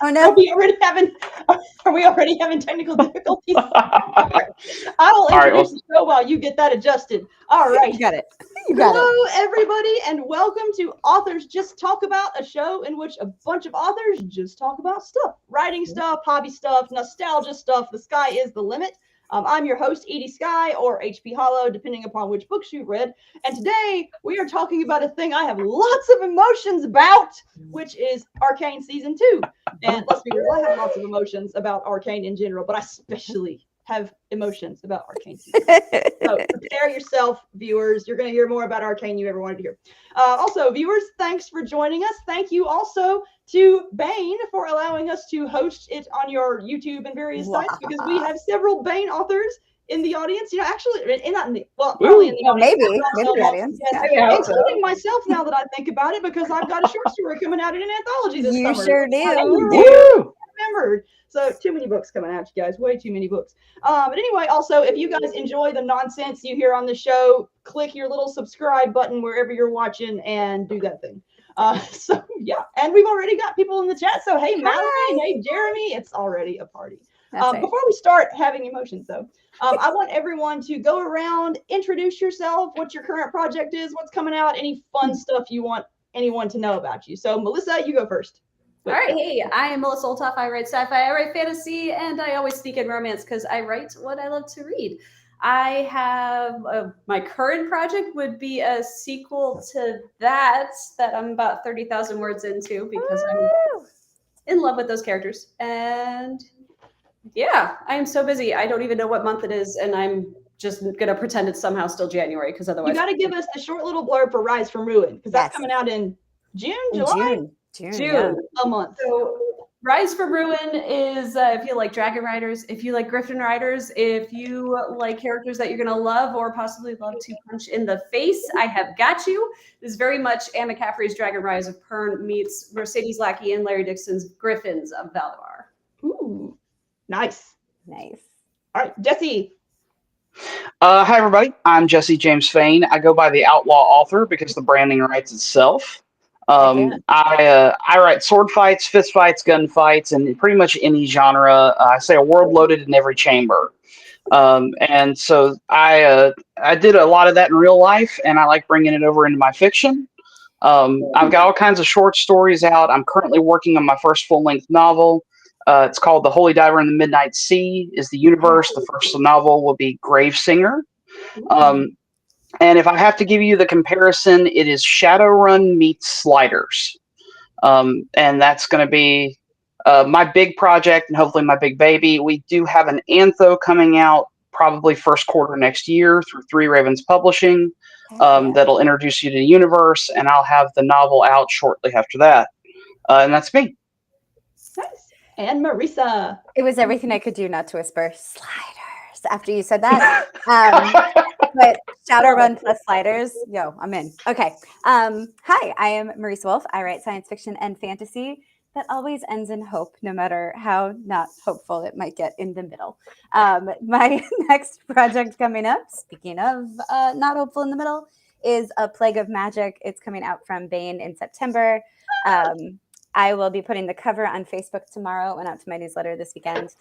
Oh no! Are we already having technical difficulties? I will introduce the show while you get that adjusted. All right. You got it. You got Hello, everybody, and welcome to Authors Just Talk About, a show in which a bunch of authors just talk about stuff. Writing stuff, hobby stuff, nostalgia stuff. The sky is the limit. I'm your host, Edie Skye, or HP Hollow, depending upon which books you've read. And today, we are talking about a thing I have lots of emotions about, which is Arcane Season 2. And let's be real, I have lots of emotions about Arcane in general, but I especially have emotions about Arcane Season 2. So prepare yourself, viewers. You're going to hear more about Arcane you ever wanted to hear. Also, viewers, thanks for joining us. Thank you also to Fain for allowing us to host it on your YouTube and various sites, because we have several Fain authors in the audience. You know, actually, not in the, well, probably in the audience. Maybe the audience. Yes, including myself now that I think about it, because I've got a short story coming out in an anthology this summer. You sure do. I remembered. So too many books coming out, you guys. Way too many books. But anyway, also, if you guys enjoy the nonsense you hear on the show, click your little subscribe button wherever you're watching and do that thing. So yeah, and we've already got people in the chat. So hey, Mallory, and hey, Jeremy, it's already a party. Before we start having emotions, though, I want everyone to go around, introduce yourself, what your current project is, what's coming out, any fun stuff you want anyone to know about you. So Melissa, you go first. All right. Hey, I am Melissa Olthoff. I write sci-fi, I write fantasy, and I always speak in romance because I write what I love to read. I have my current project would be a sequel to that I'm about 30,000 words into because I'm in love with those characters. And yeah, I am so busy. I don't even know what month it is, and I'm just going to pretend it's somehow still January because otherwise. You got to give us the short little blurb for Rise from Ruin, because that's coming out in June, July? June, yeah. A month. So Rise from Ruin is if you like Dragon Riders, if you like Griffin Riders, if you like characters that you're going to love or possibly love to punch in the face, I have got you. This is very much Anne McCaffrey's Dragon Rise of Pern meets Mercedes Lackey and Larry Dixon's Griffins of Valdemar. Ooh, nice. Nice. All right, Jesse. Hi, everybody. I'm Jesse James Fain. I go by the Outlaw Author because the branding writes itself. I write sword fights, fist fights, gun fights, and pretty much any genre. I say a world loaded in every chamber. And so I did a lot of that in real life, and I like bringing it over into my fiction. I've got all kinds of short stories out. I'm currently working on my first full-length novel. It's called The Holy Diver in the Midnight Sea is the universe. The first novel will be Gravesinger. And if I have to give you the comparison, it is Shadowrun meets Sliders. And that's going to be my big project and hopefully my big baby. We do have an antho coming out probably first quarter next year through Three Ravens Publishing that'll introduce you to the universe, and I'll have the novel out shortly after that. And that's me. Nice. And Marisa. It was everything I could do not to whisper Sliders after you said that. But Shadowrun plus Sliders, yo, I'm in. Okay. Hi, I am Marisa Wolf. I write science fiction and fantasy that always ends in hope, no matter how not hopeful it might get in the middle. My next project coming up, speaking of not hopeful in the middle, is A Plague of Magic. It's coming out from Fain in September. I will be putting the cover on Facebook tomorrow and out to my newsletter this weekend.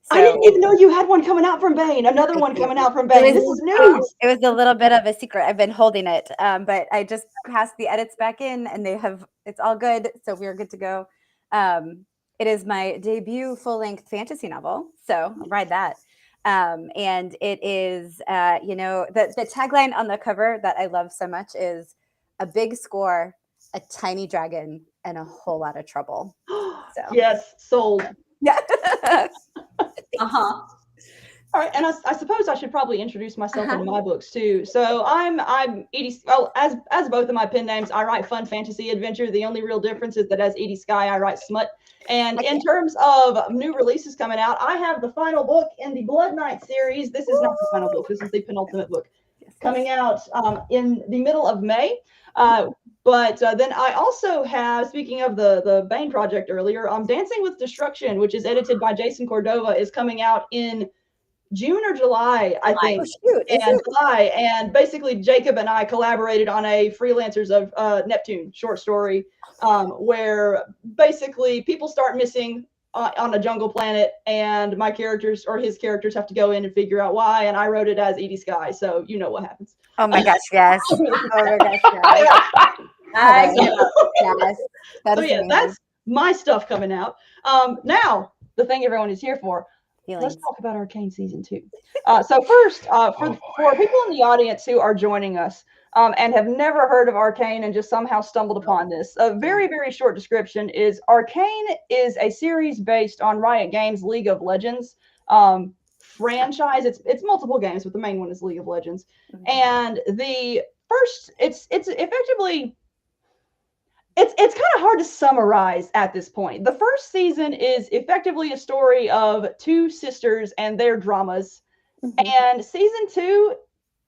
I didn't even know you had one coming out from Fain. Another one coming out from Fain. This is news. It was a little bit of a secret. I've been holding it, but I just passed the edits back in, and it's all good. So we're good to go. It is my debut full-length fantasy novel, so I'll ride that. And it is, the tagline on the cover that I love so much is a big score, a tiny dragon, and a whole lot of trouble. So. Yes, sold. Yeah. All right, and I suppose I should probably introduce myself in my books too. So I'm Edie. Well, as both of my pen names, I write fun fantasy adventure. The only real difference is that as Edie Skye, I write smut. And in terms of new releases coming out, I have the final book in the Blood Knight series. This is not the final book. This is the penultimate book coming out in the middle of May. But then I also have, speaking of the Fain project earlier, Dancing with Destruction, which is edited by Jason Cordova, is coming out in June or July, I think. Oh, shoot. Is And it? July, and basically Jacob and I collaborated on a Freelancers of Neptune short story, where basically people start missing on a jungle planet, and my characters or his characters have to go in and figure out why. And I wrote it as Edie Skye, so you know what happens. Oh my gosh, yes. Oh my gosh, yes. I Yes. Yes. That So is yeah, amazing. that's my stuff coming out. Now the thing everyone is here for. Feelings. Let's talk about Arcane season 2. So first, for people in the audience who are joining us and have never heard of Arcane and just somehow stumbled upon this, a very, very short description is Arcane is a series based on Riot Games' League of Legends franchise. It's multiple games, but the main one is League of Legends. And the first, it's effectively. It's kind of hard to summarize at this point. The first season is effectively a story of two sisters and their dramas. And season 2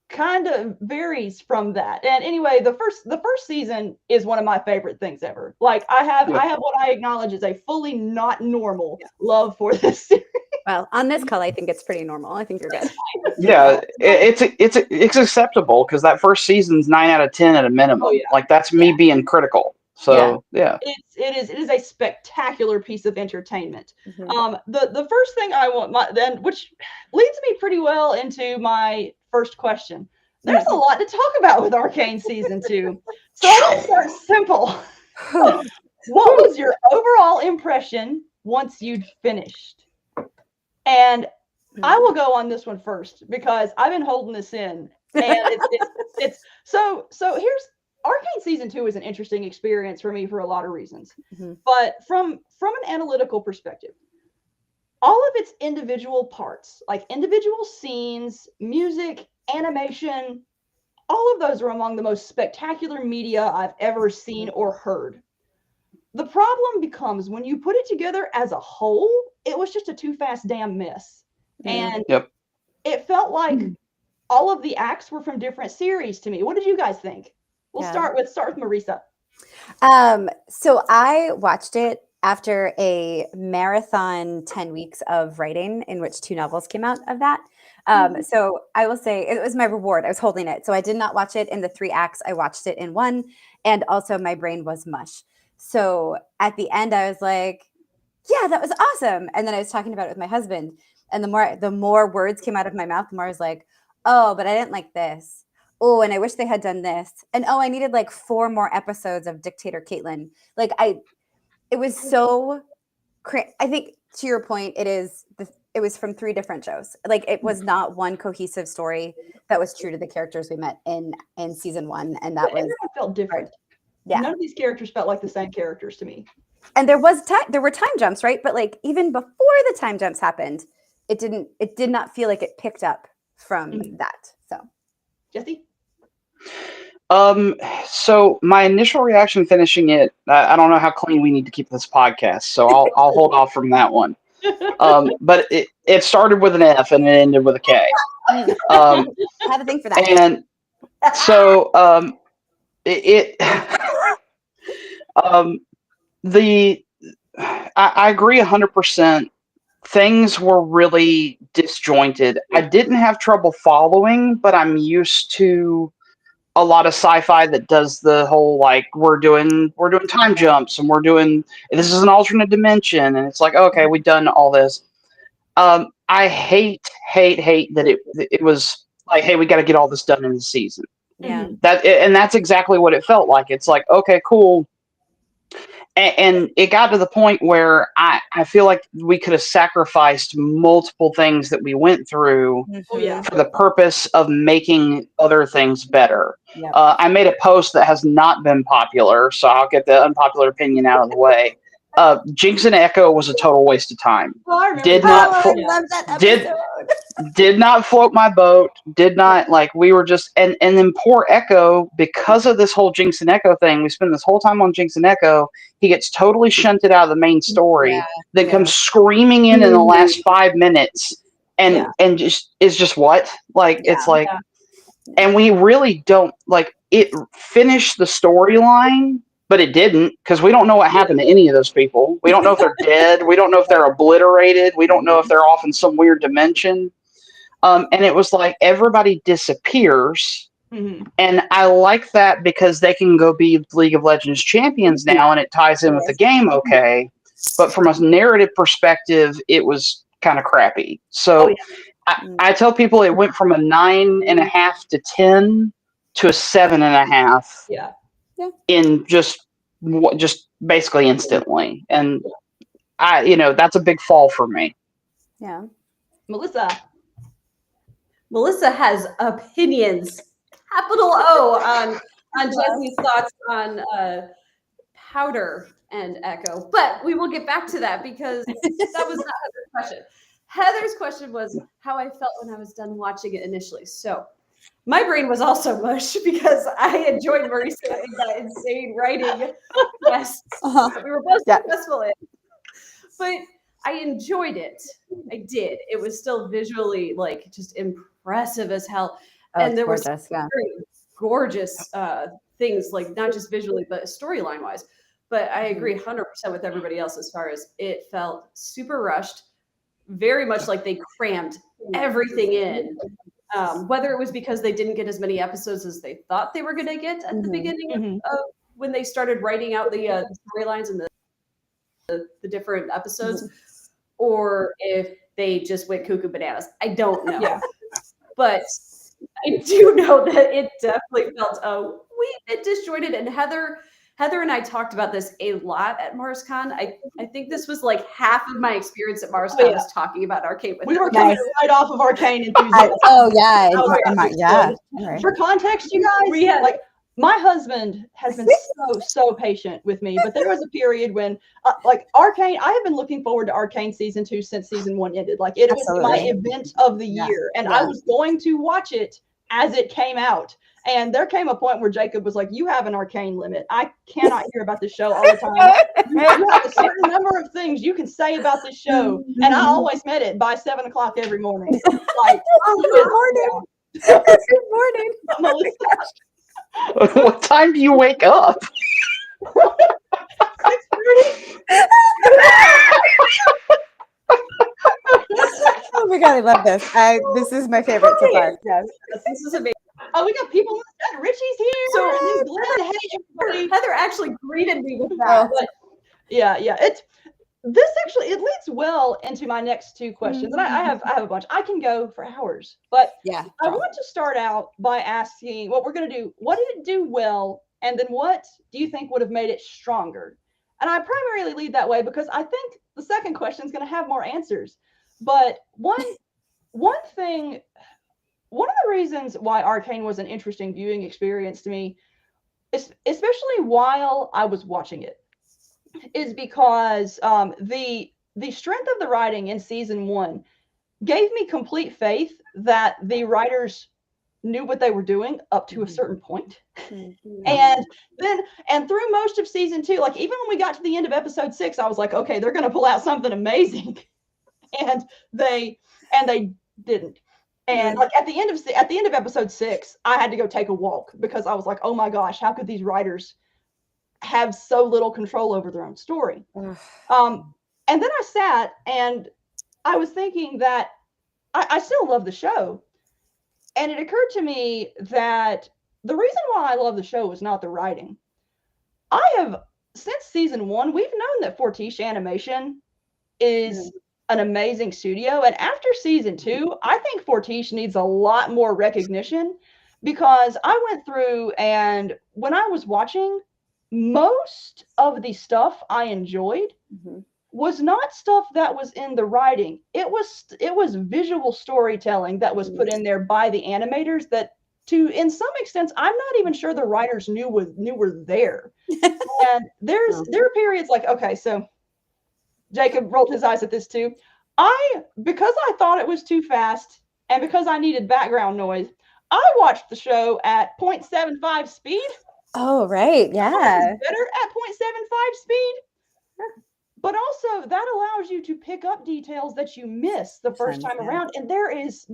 kind of varies from that. And anyway, the first season is one of my favorite things ever. Like I have what I acknowledge is a fully not normal love for this series. Well, on this call, I think it's pretty normal. I think you're good. Yeah, it's acceptable because that first season's 9 out of 10 at a minimum. Oh, yeah. Like that's me being critical. So yeah. It is a spectacular piece of entertainment. The first thing I want, which leads me pretty well into my first question. There's a lot to talk about with Arcane season 2, so let's start simple. What was your overall impression once you'd finished? And I will go on this one first because I've been holding this in, and it's so here's. Arcane season 2 is an interesting experience for me for a lot of reasons. But from an analytical perspective, all of its individual parts, like individual scenes, music, animation, all of those are among the most spectacular media I've ever seen or heard. The problem becomes when you put it together as a whole, it was just a too fast damn mess. And it felt like all of the acts were from different series to me. What did you guys think? We'll start with Marisa. So I watched it after a marathon 10 weeks of writing in which 2 novels came out of that. So I will say it was my reward. I was holding it. So I did not watch it in the 3 acts. I watched it in 1. And also my brain was mush. So at the end, I was like, yeah, that was awesome. And then I was talking about it with my husband. And the more words came out of my mouth, the more I was like, oh, but I didn't like this. Oh, and I wish they had done this. And oh, I needed like 4 more episodes of Dictator Caitlin. Like it was so I think to your point, it was from 3 different shows. Like it was not one cohesive story that was true to the characters we met in season 1. And that was everyone felt different. Hard. Yeah. None of these characters felt like the same characters to me. And there were time jumps, right? But like even before the time jumps happened, it did not feel like it picked up from that. So Jesse? So my initial reaction finishing it, I don't know how clean we need to keep this podcast, so I'll hold off from that one. But it started with an F and it ended with a K. I have a thing for that. And so I agree 100%. Things were really disjointed. I didn't have trouble following, but I'm used to a lot of sci-fi that does the whole like we're doing time jumps and this is an alternate dimension, and it's like, okay, we've done all this. I hate that it was like, hey, we got to get all this done in the season. Yeah. That's exactly what it felt like. It's like, okay, cool. And it got to the point where I feel like we could have sacrificed multiple things that we went through for the purpose of making other things better. Yep. I made a post that has not been popular, so I'll get the unpopular opinion out of the way. Jinx and Echo was a total waste of time. I Did not float my boat. Did not, like, we were just and then poor Echo, because of this whole Jinx and Echo thing, we spend this whole time on Jinx and Echo. He gets totally shunted out of the main story, then comes screaming in the last 5 minutes and just is just what? Like it's like and we really don't like it finished the storyline. But it didn't, because we don't know what happened to any of those people. We don't know if they're dead. We don't know if they're obliterated. We don't know if they're off in some weird dimension. And it was like everybody disappears. Mhm. And I like that because they can go be League of Legends champions now, and it ties in with the game okay. But from a narrative perspective, it was kind of crappy. So I tell people it went from a 9.5 to 10 to a 7.5. Yeah. In just basically instantly, and that's a big fall for me. Yeah. Melissa. Melissa has opinions, capital O, on Jesse's thoughts on Powder and Echo. But we will get back to that because that was not Heather's question. Heather's question was how I felt when I was done watching it initially. So my brain was also mush because I enjoyed Marisa in that insane writing quest that we were both successful in. But I enjoyed it. I did. It was still visually like just impressive as hell. And there were very gorgeous things, like not just visually, but storyline wise. But I agree 100% with everybody else as far as it felt super rushed, very much like they crammed everything in. Whether it was because they didn't get as many episodes as they thought they were going to get at the beginning of when they started writing out the storylines and the different episodes, or if they just went cuckoo bananas. I don't know. Yeah. But I do know that it definitely felt a wee bit disjointed. And Heather and I talked about this a lot at MarsCon. I think this was like half of my experience at MarsCon was talking about Arcane with We were coming right off of Arcane enthusiasm. For context, you guys, like my husband has been so patient with me, but there was a period when like Arcane, I have been looking forward to Arcane season 2 since season 1 ended. Like it was my event of the year, and I was going to watch it as it came out. And there came a point where Jacob was like, you have an Arcane limit. I cannot hear about this show all the time. You have a certain number of things you can say about this show. And I always met it by 7 o'clock every morning. Like, good morning. Good morning. What time do you wake up? 6:30. Oh my god, I love this. This is my favorite so far. Yes. This is amazing. Oh, we got people. Richie's here. So Glenn, hey, everybody. Heather actually greeted me with that. But yeah. It leads well into my next two questions, and I have a bunch. I can go for hours, but I want to start out by asking what we're going to do. What did it do well, and then what do you think would have made it stronger? And I primarily lead that way because I think the second question is going to have more answers. But one thing. One of the reasons why Arcane was an interesting viewing experience to me, especially while I was watching it, is because the strength of the writing in season 1 gave me complete faith that the writers knew what they were doing up to a certain point. And through most of season 2, like even when we got to the end of episode 6, I was like, okay, they're going to pull out something amazing. And they didn't. And like at the end of episode 6, I had to go take a walk because I was like, oh my gosh, how could these writers have so little control over their own story? And then I sat and I was thinking that I still love the show. And it occurred to me that the reason why I love the show was not the writing. Since season 1, we've known that Fortiche Animation is an amazing studio. And after season 2, I think Fortiche needs a lot more recognition because I went through and when I was watching, most of the stuff I enjoyed was not stuff that was in the writing. It was visual storytelling that was put in there by the animators that in some extent, I'm not even sure the writers knew were there. And there are periods like, okay, so Jacob rolled his eyes at this too. Because I thought it was too fast and because I needed background noise, I watched the show at 0.75 speed. Oh, right. Yeah. Better at 0.75 speed. But also that allows you to pick up details that you miss the first time around. And there is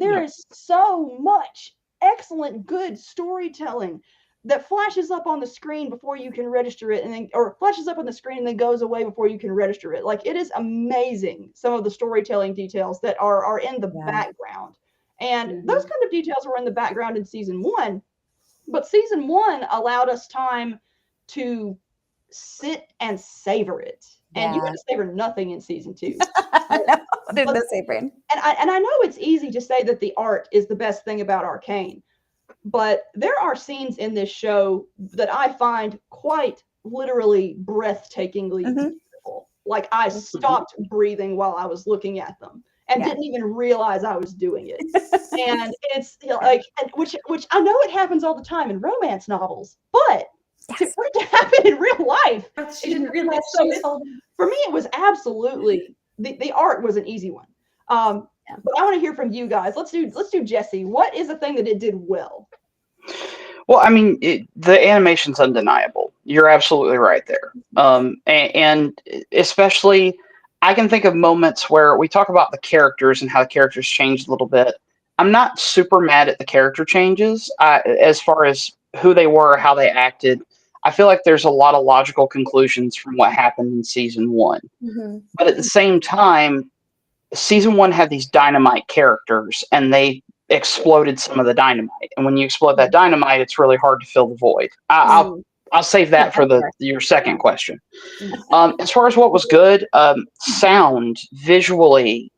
so much excellent, good storytelling that flashes up on the screen before you can register it, or flashes up on the screen and then goes away before you can register it. Like it is amazing, some of the storytelling details that are in the background. And those kind of details were in the background in season 1. But season 1 allowed us time to sit and savor it. And you got to savor nothing in season 2. There's no savoring. And I know it's easy to say that the art is the best thing about Arcane, but there are scenes in this show that I find quite literally breathtakingly beautiful. Like I stopped breathing while I was looking at them and didn't even realize I was doing it. And it's like, which I know it happens all the time in romance novels, but for it to happen in real life, she didn't realize. For me, it was absolutely the art was an easy one. But I want to hear from you guys. Let's do Jesse. What is the thing that it did well? Well, I mean, the animation's undeniable. You're absolutely right there. And especially, I can think of moments where we talk about the characters and how the characters changed a little bit. I'm not super mad at the character changes as far as who they were, how they acted. I feel like there's a lot of logical conclusions from what happened in season 1. But at the same time, season 1 had these dynamite characters, and they exploded some of the dynamite. And when you explode that dynamite, it's really hard to fill the void. I'll save that for your second question. As far as what was good, sound, visually,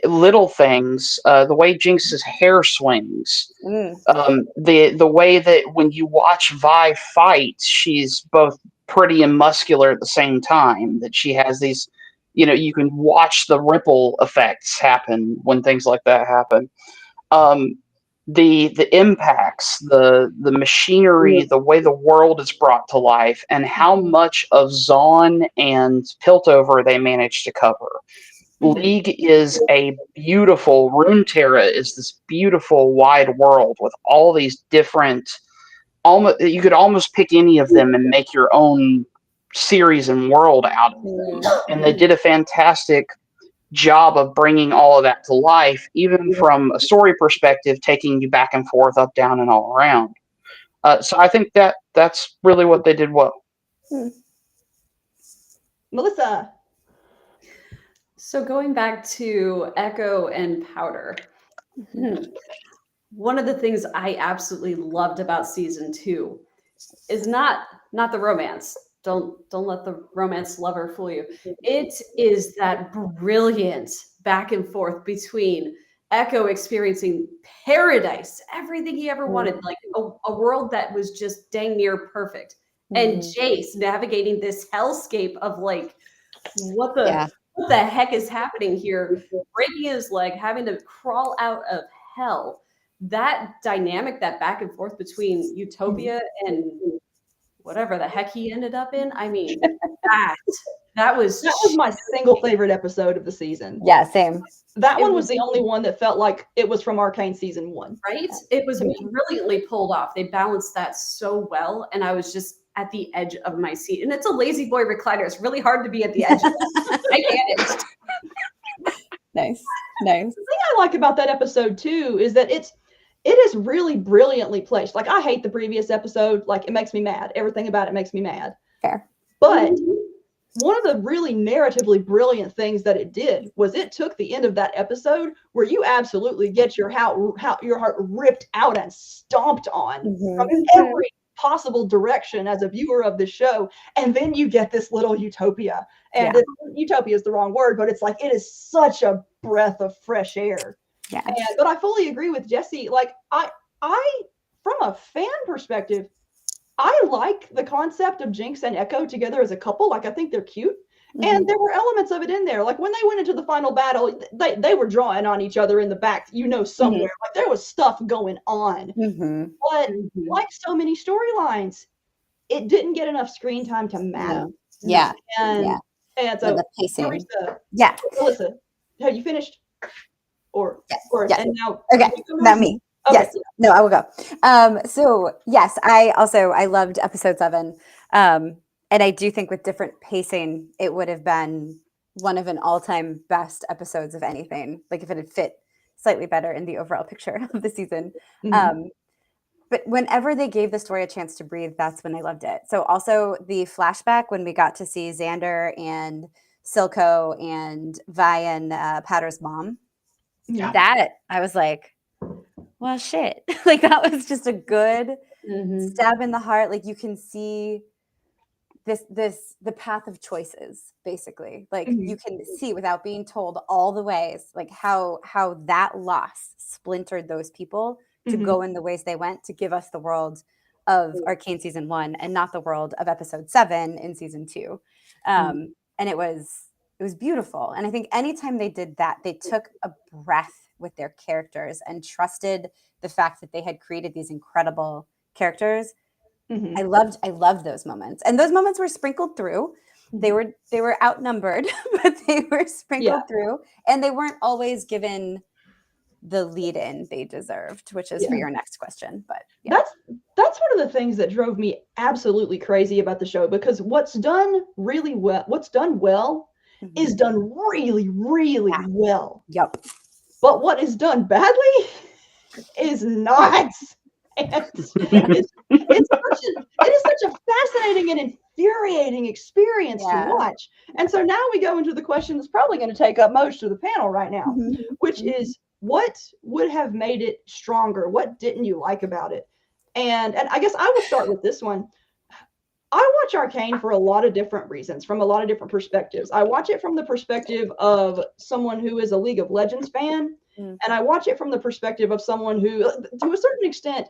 little things, the way Jinx's hair swings, the way that when you watch Vi fight, she's both pretty and muscular at the same time, that she has these, you can watch the ripple effects happen when things like that happen. The impacts, the machinery, the way the world is brought to life, and how much of Zaun and Piltover they managed to cover. League is a beautiful, Runeterra is this beautiful wide world with all these different, you could almost pick any of them and make your own series and world out of them. And they did a fantastic job of bringing all of that to life, even from a story perspective, taking you back and forth, up, down, and all around. So I think that's really what they did well. Melissa. So going back to Echo and Powder, one of the things I absolutely loved about season 2 is not the romance. Don't let the romance lover fool you. It is that brilliant back and forth between Echo experiencing paradise, everything he ever wanted, like a world that was just dang near perfect, and Jace navigating this hellscape of like, what the heck is happening here? Breaking his leg, having to crawl out of hell. That dynamic, that back and forth between Utopia and whatever the heck he ended up in. I mean, that was my single favorite episode of the season. Yeah, same. That one was the only one that felt like it was from Arcane season 1. Right? It was brilliantly pulled off. They balanced that so well, and I was just at the edge of my seat. And it's a lazy boy recliner. It's really hard to be at the edge of that. I managed. Nice. The thing I like about that episode too is that it is really brilliantly placed. Like, I hate the previous episode. Like, it makes me mad. Everything about it makes me mad. Fair. But one of the really narratively brilliant things that it did was it took the end of that episode where you absolutely get your heart ripped out and stomped on from every possible direction as a viewer of the show, and then you get this little utopia. And utopia is the wrong word, but it's like, it is such a breath of fresh air. Yeah. But I fully agree with Jesse. Like, I from a fan perspective, I like the concept of Jinx and Echo together as a couple. Like, I think they're cute. And there were elements of it in there. Like, when they went into the final battle, they were drawing on each other in the back, somewhere. Like, there was stuff going on. But like so many storylines, it didn't get enough screen time to matter. Yeah. And so the pacing. Marisa, Melissa, have you finished? And now, okay, not me. Okay. Yes, no, I will go. So yes, I loved episode 7. And I do think with different pacing, it would have been one of an all-time best episodes of anything. Like, if it had fit slightly better in the overall picture of the season. But whenever they gave the story a chance to breathe, that's when I loved it. So also the flashback when we got to see Xander and Silco and Vi and Powder's mom. Yeah. that I was like, well, shit. Like that was just a good stab in the heart. Like you can see the path of choices, basically. Like you can see without being told all the ways, like how that loss splintered those people to go in the ways they went to give us the world of Arcane season 1 and not the world of episode 7 in season 2. And it was beautiful. And I think anytime they did that, they took a breath with their characters and trusted the fact that they had created these incredible characters. I loved those moments. And those moments were sprinkled through. They were outnumbered, but they were sprinkled through. And they weren't always given the lead in they deserved, which is for your next question. But that's one of the things that drove me absolutely crazy about the show, because what's done well is done really, really well. Yep. But what is done badly is not. And it is such a fascinating and infuriating experience to watch. And so now we go into the question that's probably going to take up most of the panel right now, which is, what would have made it stronger? What didn't you like about it? And I guess I will start with this one. I watch Arcane for a lot of different reasons, from a lot of different perspectives. I watch it from the perspective of someone who is a League of Legends fan, and I watch it from the perspective of someone who, to a certain extent,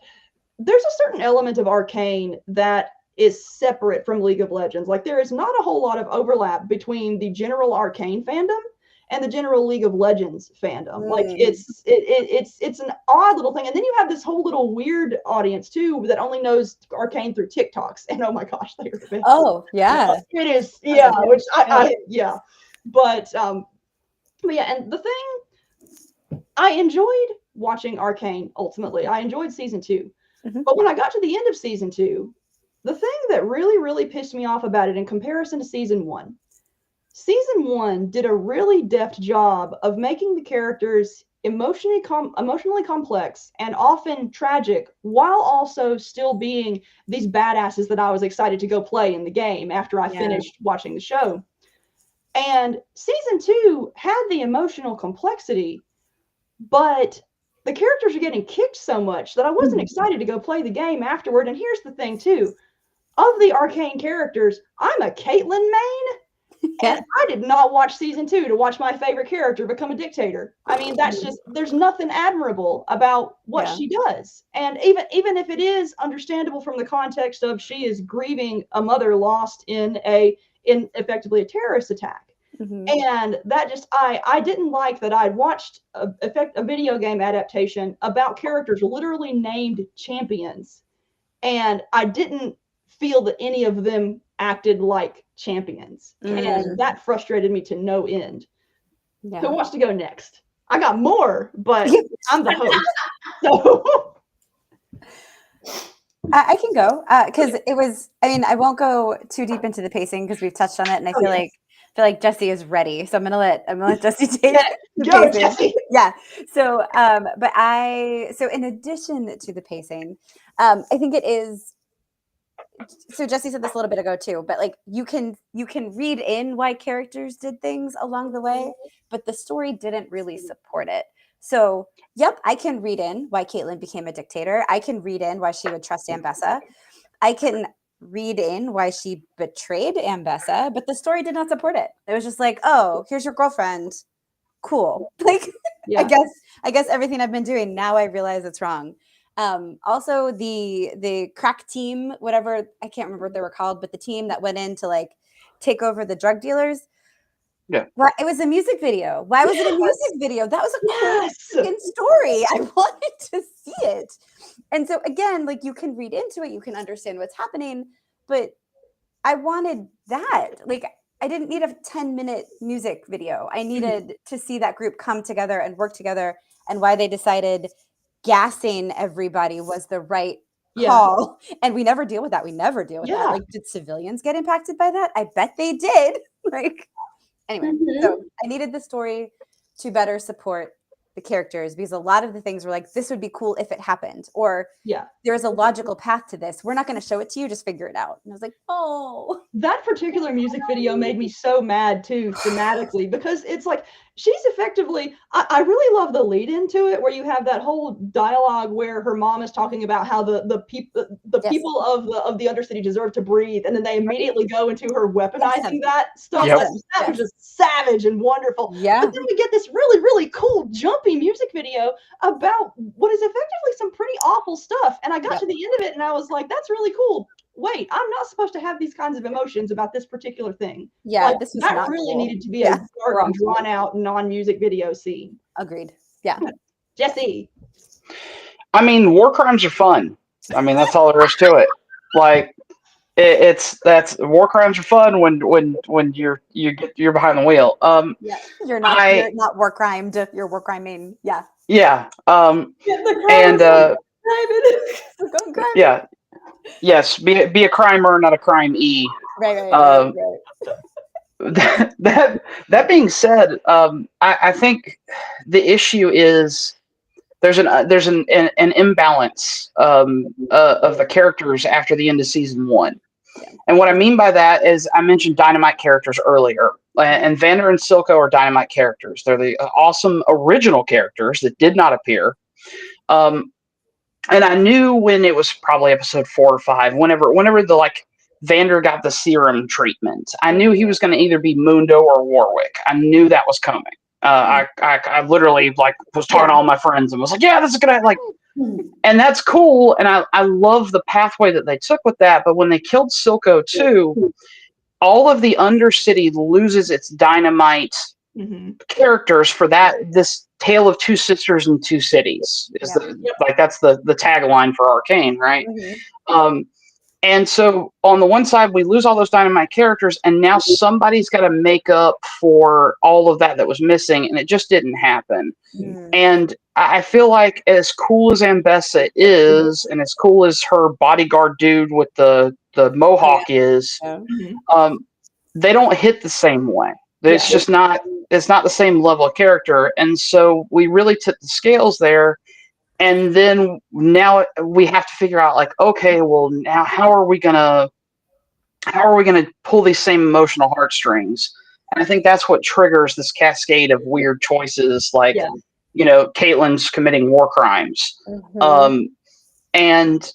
there's a certain element of Arcane that is separate from League of Legends. Like, there is not a whole lot of overlap between the general Arcane fandom and the general League of Legends fandom. Like, it's an odd little thing. And then you have this whole little weird audience too that only knows Arcane through TikToks. And oh my gosh, they are the best. Oh yeah, it is. Yeah, which I yeah. But yeah, and the thing, I enjoyed watching Arcane. Ultimately, I enjoyed season 2. But when I got to the end of season 2, the thing that really, really pissed me off about it in comparison to season 1. Season 1 did a really deft job of making the characters emotionally complex and often tragic, while also still being these badasses that I was excited to go play in the game after I finished watching the show. And season 2 had the emotional complexity, but the characters are getting kicked so much that I wasn't excited to go play the game afterward. And here's the thing too, of the Arcane characters, I'm a Caitlyn main. And I did not watch season 2 to watch my favorite character become a dictator. I mean, that's just, there's nothing admirable about what she does. And even if it is understandable from the context of she is grieving a mother lost in effectively a terrorist attack. And that just, I didn't like that I'd watched a video game adaptation about characters literally named champions. And I didn't feel that any of them acted like champions. And that frustrated me to no end. Who wants to go next? I got more, but I'm the host. So I can go because it was, I mean, I won't go too deep into the pacing because we've touched on it, and I feel like Jesse is ready. So I'm gonna let Jesse take the pacing. Jesse. Yeah. So so in addition to the pacing, I think it is, so Jesse said this a little bit ago too, but like you can read in why characters did things along the way, but the story didn't really support it. So, yep, I can read in why Caitlyn became a dictator. I can read in why she would trust Ambessa. I can read in why she betrayed Ambessa, but the story did not support it. It was just like, oh, here's your girlfriend. Cool. Like, I guess everything I've been doing, now I realize it's wrong. Also the crack team, whatever, I can't remember what they were called, but the team that went in to like take over the drug dealers. Yeah. Well, it was a music video. Why was it a music video? That was a cool story. I wanted to see it. And so again, like you can read into it, you can understand what's happening, but I wanted that. Like I didn't need a 10-minute music video. I needed to see that group come together and work together, and why they decided gassing everybody was the right call. And we never deal with that. We never deal with that. Like, did civilians get impacted by that? I bet they did. Like, anyway, so I needed the story to better support the characters, because a lot of the things were like, this would be cool if it happened, or there's a logical path to this. We're not going to show it to you, just figure it out. And I was like, oh, that particular music video made me so mad too, thematically, because it's like she's effectively, I really love the lead into it where you have that whole dialogue where her mom is talking about how the people of the Undercity deserve to breathe, and then they immediately go into her weaponizing that stuff. Yep. That was just savage and wonderful. Yeah. But then we get this really, really cool jumpy music video about what is effectively some pretty awful stuff. And I got to the end of it and I was like, that's really cool. Wait, I'm not supposed to have these kinds of emotions about this particular thing. Yeah, like, this was that not really cool. needed to be a dark, drawn out, non-music video scene. Agreed. Yeah. Jesse. I mean, war crimes are fun. I mean, that's all there is to it. Like, that's war crimes are fun when you're behind the wheel. Yeah, you're not war crimed. You're war criming. Yeah. Yeah. And yeah. Yes, be a crimer, not a crime-e. Right. That being said, I think the issue is there's an imbalance of the characters after the end of season 1. Yeah. And what I mean by that is I mentioned Dynamite characters earlier, and Vander and Silco are Dynamite characters. They're the awesome original characters that did not appear. And I knew when it was probably episode 4 or 5, whenever the Vander got the serum treatment, I knew he was going to either be Mundo or Warwick. I knew that was coming. I literally was talking to all my friends and was like, yeah, this is gonna and that's cool. And I love the pathway that they took with that. But when they killed Silco too, all of the Undercity loses its Dynamite characters for this Tale of Two Sisters and Two Cities is that's the tagline for Arcane, right? And so on the one side, we lose all those Dynamite characters, and now somebody's got to make up for all of that was missing, and it just didn't happen. And I feel like as cool as Ambessa is, and as cool as her bodyguard dude with the mohawk is, they don't hit the same way. It's just not. It's not the same level of character, and so we really tipped the scales there. And then now we have to figure out, okay, well, now how are we gonna pull these same emotional heartstrings? And I think that's what triggers this cascade of weird choices, Caitlyn's committing war crimes. And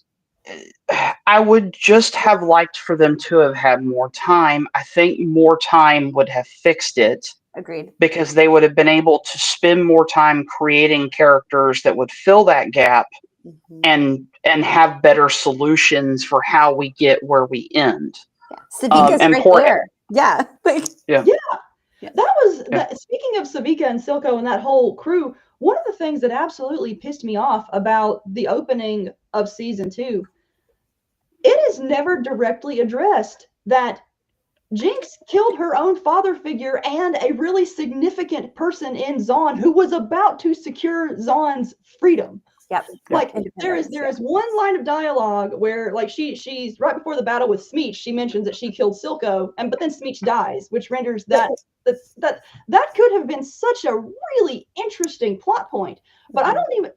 I would just have liked for them to have had more time. I think more time would have fixed it. Agreed. Because they would have been able to spend more time creating characters that would fill that gap and have better solutions for how we get where we end. Savika's right there. Yeah. That was speaking of Savika and Silco and that whole crew, one of the things that absolutely pissed me off about the opening of season 2, it is never directly addressed that Jinx killed her own father figure and a really significant person in Zaun who was about to secure Zaun's freedom. There is one line of dialogue where she's right before the battle with Smeech, she mentions that she killed Silco, but then Smeech dies, which renders that could have been such a really interesting plot point. But I don't even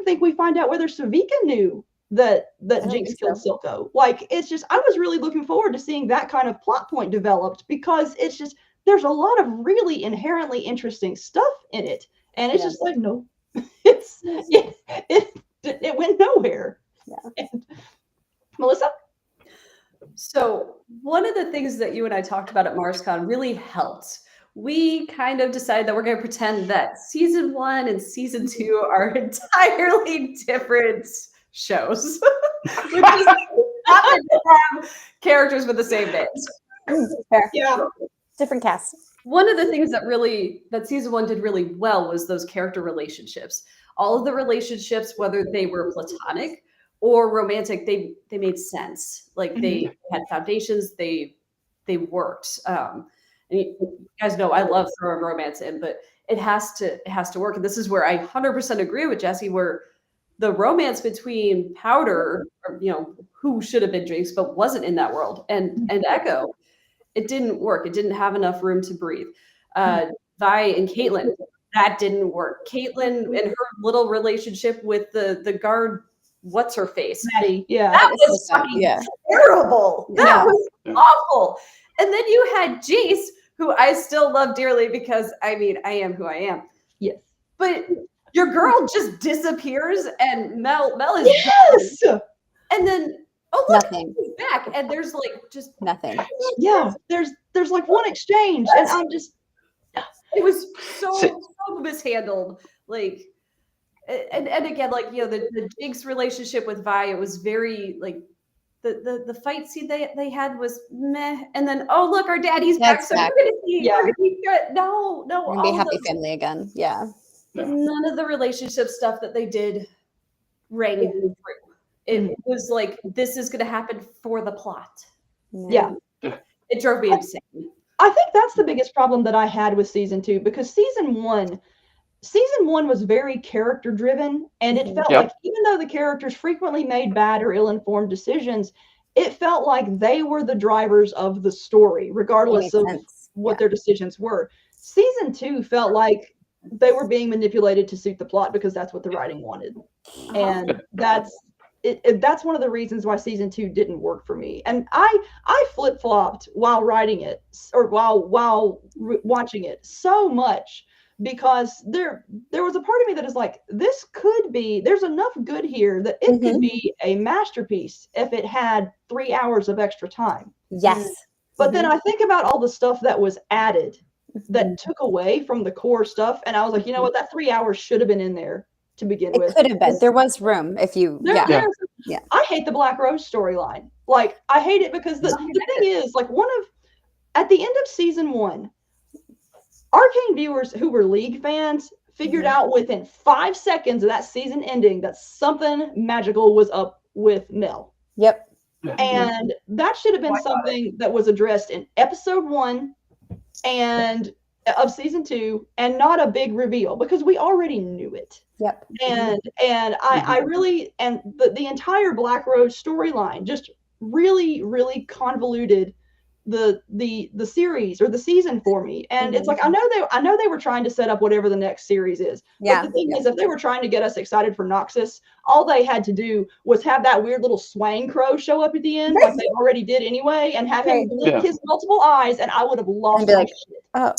think we find out whether Savika knew that Jinx killed Silco. It's just, I was really looking forward to seeing that kind of plot point developed, because it's just, there's a lot of really inherently interesting stuff in it. And it's just no, it went nowhere. And, Melissa? So one of the things that you and I talked about at MarsCon really helped. We kind of decided that we're going to pretend that season 1 and season 2 are entirely different shows, which is not to have characters with the same names. Fair. Different cast. One of the things that season 1 did really well was those character relationships. All of the relationships, whether they were platonic or romantic, they made sense. They had foundations. They worked. And you guys know I love throwing romance in, but it has to work. And this is where I 100% agree with Jesse, where the romance between Powder, who should have been Jinx but wasn't in that world, and Echo, it didn't work. It didn't have enough room to breathe. Vi and Caitlyn, that didn't work. Caitlyn and her little relationship with the guard, what's her face? Maddie. That was fucking terrible. That was awful. And then you had Jace, who I still love dearly because I mean I am who I am. Yes. But your girl just disappears and Mel is Yes. gone. And then look, Nothing. he's back. And there's like just Nothing. Yeah. There's like one exchange, and I'm just. It was so mishandled. Like, and again, like, you know, the Jinx relationship with Vi, it was very like the fight scene they had was meh. And then look, our daddy's back. So back. we're gonna be good. No, We're gonna be a happy family again. Yeah. None of the relationship stuff that they did rang through. It was like, this is gonna happen for the plot. Yeah. It drove me insane. I think that's the biggest problem that I had with season 2, because season one was very character driven, and it felt like even though the characters frequently made bad or ill-informed decisions, it felt like they were the drivers of the story, regardless of what their decisions were. Season 2 felt like they were being manipulated to suit the plot because that's what the writing wanted. And that's one of the reasons why season 2 didn't work for me. And I flip-flopped while writing it, or while watching it, so much, because there was a part of me that is like, there's enough good here that it could be a masterpiece if it had 3 hours of extra time. Yes. But then I think about all the stuff that was added that took away from the core stuff, and I was like, you know what, that 3 hours should have been in there to begin with. It could have been. There was room if you. I hate the Black Rose storyline. Like, I hate it because the thing is, like, at the end of season 1, Arcane viewers who were League fans figured out within 5 seconds of that season ending that something magical was up with Mel. Yep. And that should have been something that was addressed in episode 1 and of season 2, and not a big reveal, because we already knew it. Yep. And I really, and the entire Black Rose storyline just really, really convoluted the series or the season for me. And it's like, I know they were trying to set up whatever the next series is. But the thing is, if they were trying to get us excited for Noxus, all they had to do was have that weird little swang crow show up at the end, like they already did anyway, and have him blink his multiple eyes, and I would have lost my shit. Oh,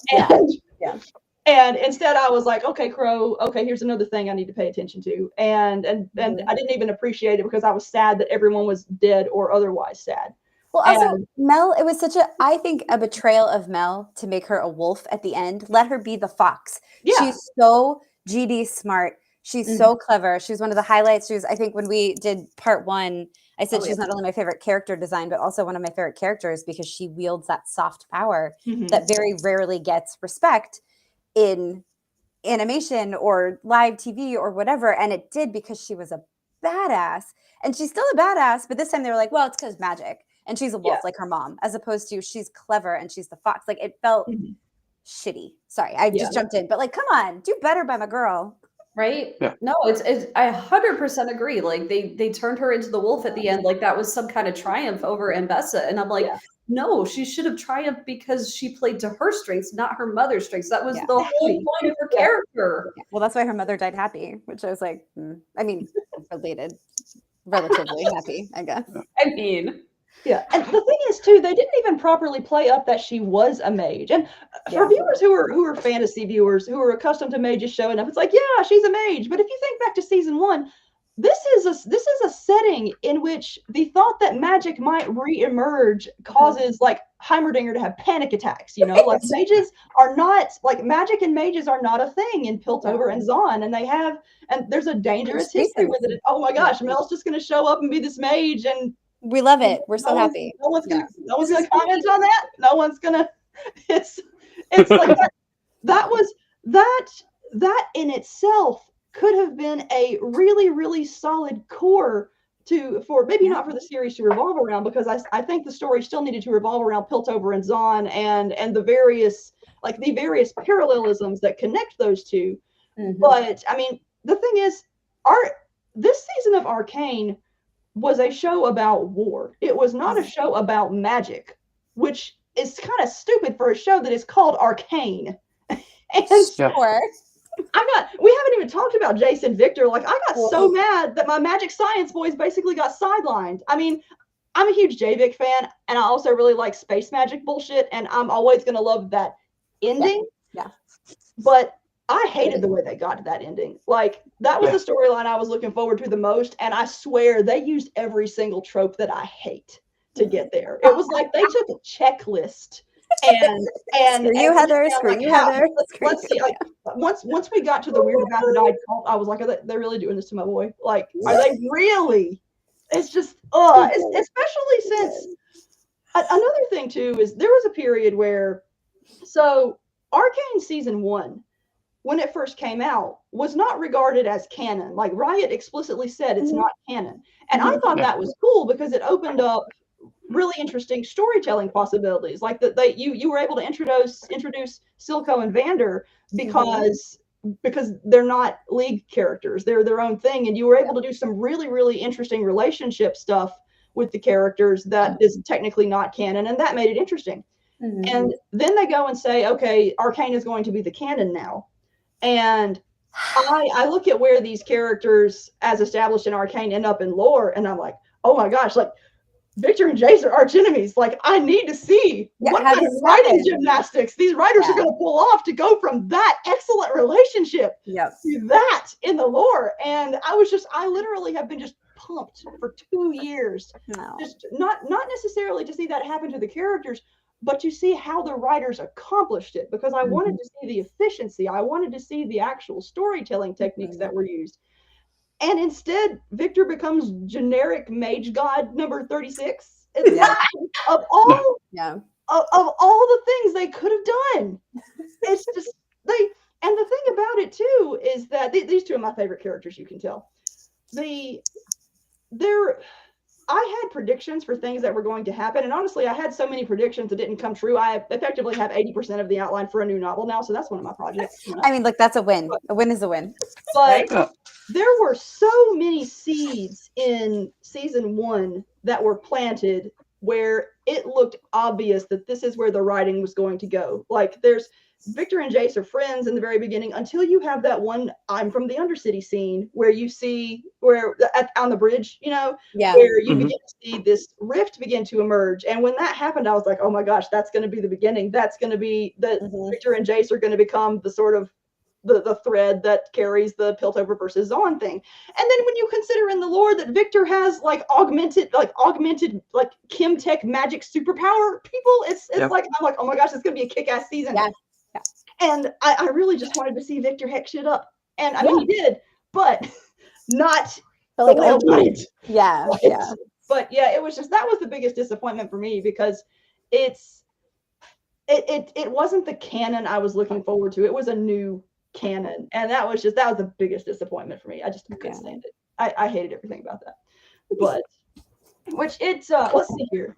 And instead I was like, okay, Crow, okay, here's another thing I need to pay attention to. And I didn't even appreciate it because I was sad that everyone was dead or otherwise sad. Well, also, Mel, it was I think, a betrayal of Mel to make her a wolf at the end. Let her be the fox. Yeah. She's so GD smart. She's so clever. She was one of the highlights. I think when we did part 1, I said she's not only my favorite character design, but also one of my favorite characters because she wields that soft power that very rarely gets respect in animation or live TV or whatever. And it did because she was a badass. And she's still a badass, but this time they were like, well, it's because magic. And she's a wolf like her mom, as opposed to she's clever and she's the fox. Like, it felt shitty. Sorry, I just jumped in. But like, come on, do better by my girl. Right? Yeah. No, it's I 100% agree. Like, they turned her into the wolf at the end. Like, that was some kind of triumph over Ambessa. And I'm like, no, she should have triumphed because she played to her strengths, not her mother's strengths. That was the whole point of her character. Well, that's why her mother died happy, which I was like, I mean, relatively happy, I guess. I mean... Yeah, and the thing is too, they didn't even properly play up that she was a mage. And for viewers who are fantasy viewers who are accustomed to mages showing up, it's like, yeah, she's a mage. But if you think back to season 1, this is a setting in which the thought that magic might reemerge causes like Heimerdinger to have panic attacks. You know, like mages are not like magic, and mages are not a thing in Piltover and Zon, and there's a dangerous history with it. Oh my gosh, Mel's just going to show up and be this mage, and we love it. We're so happy. No one's gonna comment on that. No one's gonna. It's like that in itself could have been a really, really solid core for maybe not for the series to revolve around, because I think the story still needed to revolve around Piltover and Zon and the various parallelisms that connect those two. But I mean, the thing is, this season of Arcane was a show about war. It was not a show about magic, which is kind of stupid for a show that is called Arcane. And we haven't even talked about Jason Victor. Like, I got so mad that my magic science boys basically got sidelined. I mean, I'm a huge Javik fan, and I also really like space magic bullshit, and I'm always going to love that ending. Yeah. But I hated the way they got to that ending. Like, that was the storyline I was looking forward to the most, and I swear they used every single trope that I hate to get there. It was like they took a checklist and Screw you, Heather. Screw you, Heather. Let's see. Like, once we got to the weird Aphrodite cult, I was like, are they really doing this to my boy? Like, are they really? It's just, especially since another thing too is there was a period where, so Arcane season 1, when it first came out, was not regarded as canon. Like, Riot explicitly said it's not canon, and I thought that was cool because it opened up really interesting storytelling possibilities. Like that you were able to introduce Silco and Vander because they're not League characters, they're their own thing, and you were able to do some really, really interesting relationship stuff with the characters that is technically not canon, and that made it interesting. And then they go and say, okay, Arcane is going to be the canon now, and I look at where these characters as established in Arcane end up in lore, and I'm like, oh my gosh, like Victor and Jace are arch enemies. Like, I need to see what kind of writing gymnastics these writers are going to pull off to go from that excellent relationship to that in the lore. And I literally have been just pumped for 2 years. Just not necessarily to see that happen to the characters, but to see how the writers accomplished it, because I wanted to see the efficiency. I wanted to see the actual storytelling techniques that were used. And instead, Victor becomes generic mage god number 36. Of all the things they could have done. It's just and the thing about it too is that these two are my favorite characters, you can tell. I had predictions for things that were going to happen, and honestly, I had so many predictions that didn't come true. I effectively have 80% of the outline for a new novel now, so that's one of my projects. You know? I mean, look, that's a win. A win is a win. But there were so many seeds in season 1 that were planted where it looked obvious that this is where the writing was going to go. Like, there's Victor and Jace are friends in the very beginning until you have that one I'm from the Undercity scene where you see on the bridge, you know, where you begin to see this rift begin to emerge. And when that happened, I was like, oh my gosh, that's going to be the beginning. That's going to be that Victor and Jace are going to become the sort of the thread that carries the Piltover versus Zaun thing. And then when you consider in the lore that Victor has like augmented like Chemtech magic superpower people, it's like, I'm like, oh my gosh, it's going to be a kick-ass season. And I really just wanted to see Victor heck shit up. And I mean, he did, but not like the way I wanted. But it was just, that was the biggest disappointment for me, because it wasn't the canon I was looking forward to. It was a new canon, and that was the biggest disappointment for me. I just couldn't stand it. I hated everything about that. But let's see here.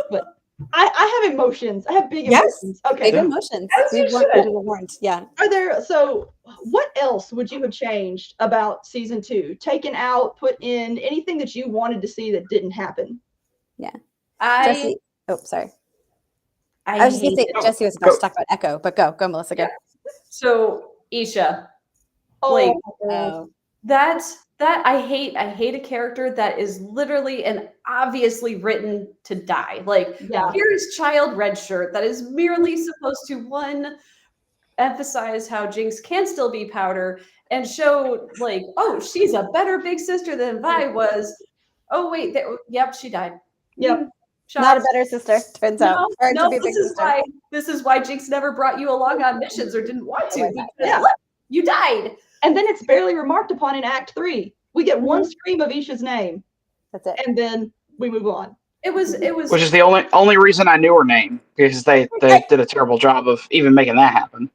But I have emotions. I have big emotions. Okay. Big emotions. So what else would you have changed about season 2? Taken out, put in, anything that you wanted to see that didn't happen? Jesse. Oh, sorry. I was just going to say Jesse was about to talk about Echo, but go, Melissa, go. So Isha, that I hate a character that is literally and obviously written to die. Like, here's Child Redshirt that is merely supposed to emphasize how Jinx can still be Powder and show like, oh, she's a better big sister than Vi was. Oh wait, she died. Not a better sister, turns out. No, this is why Jinx never brought you along on missions or didn't want to. Look, you died. And then it's barely remarked upon in Act 3. We get one scream of Isha's name. That's it. And then we move on. It was which is the only reason I knew her name, because they did a terrible job of even making that happen.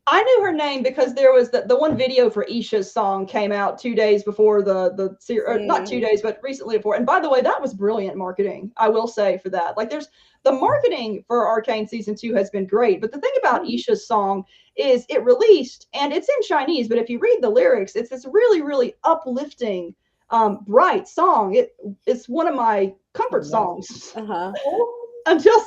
I knew her name because there was the one video for Isha's song came out 2 days before the series, not 2 days, but recently before. And by the way, that was brilliant marketing, I will say, for that. Like, there's the marketing for Arcane season 2 has been great, but the thing about Isha's song is it released and it's in Chinese, but if you read the lyrics, it's this really, really uplifting, bright song. It's one of my comfort songs until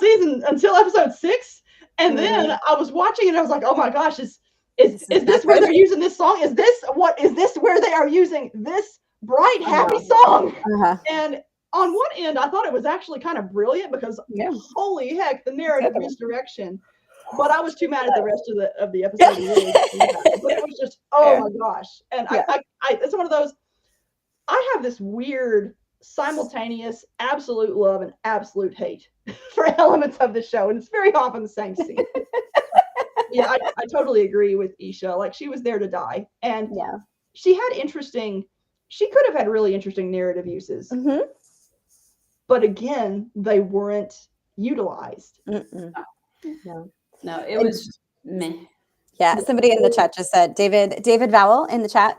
episode 6. And then I was watching and I was like, oh my gosh, is this where they're using this song? Is this where they are using this bright, happy song? And on one end, I thought it was actually kind of brilliant because holy heck, the narrative misdirection. But I was too mad at the rest of the episode. Really, but it was just, oh my gosh. And I it's one of those, I have this weird simultaneous absolute love and absolute hate for elements of the show. And it's very often the same scene. Yeah, I totally agree with Isha. Like, she was there to die. And she could have had really interesting narrative uses. Mm-hmm. But again, they weren't utilized. No, it was just meh. Yeah, somebody in the chat just said, David Vowell in the chat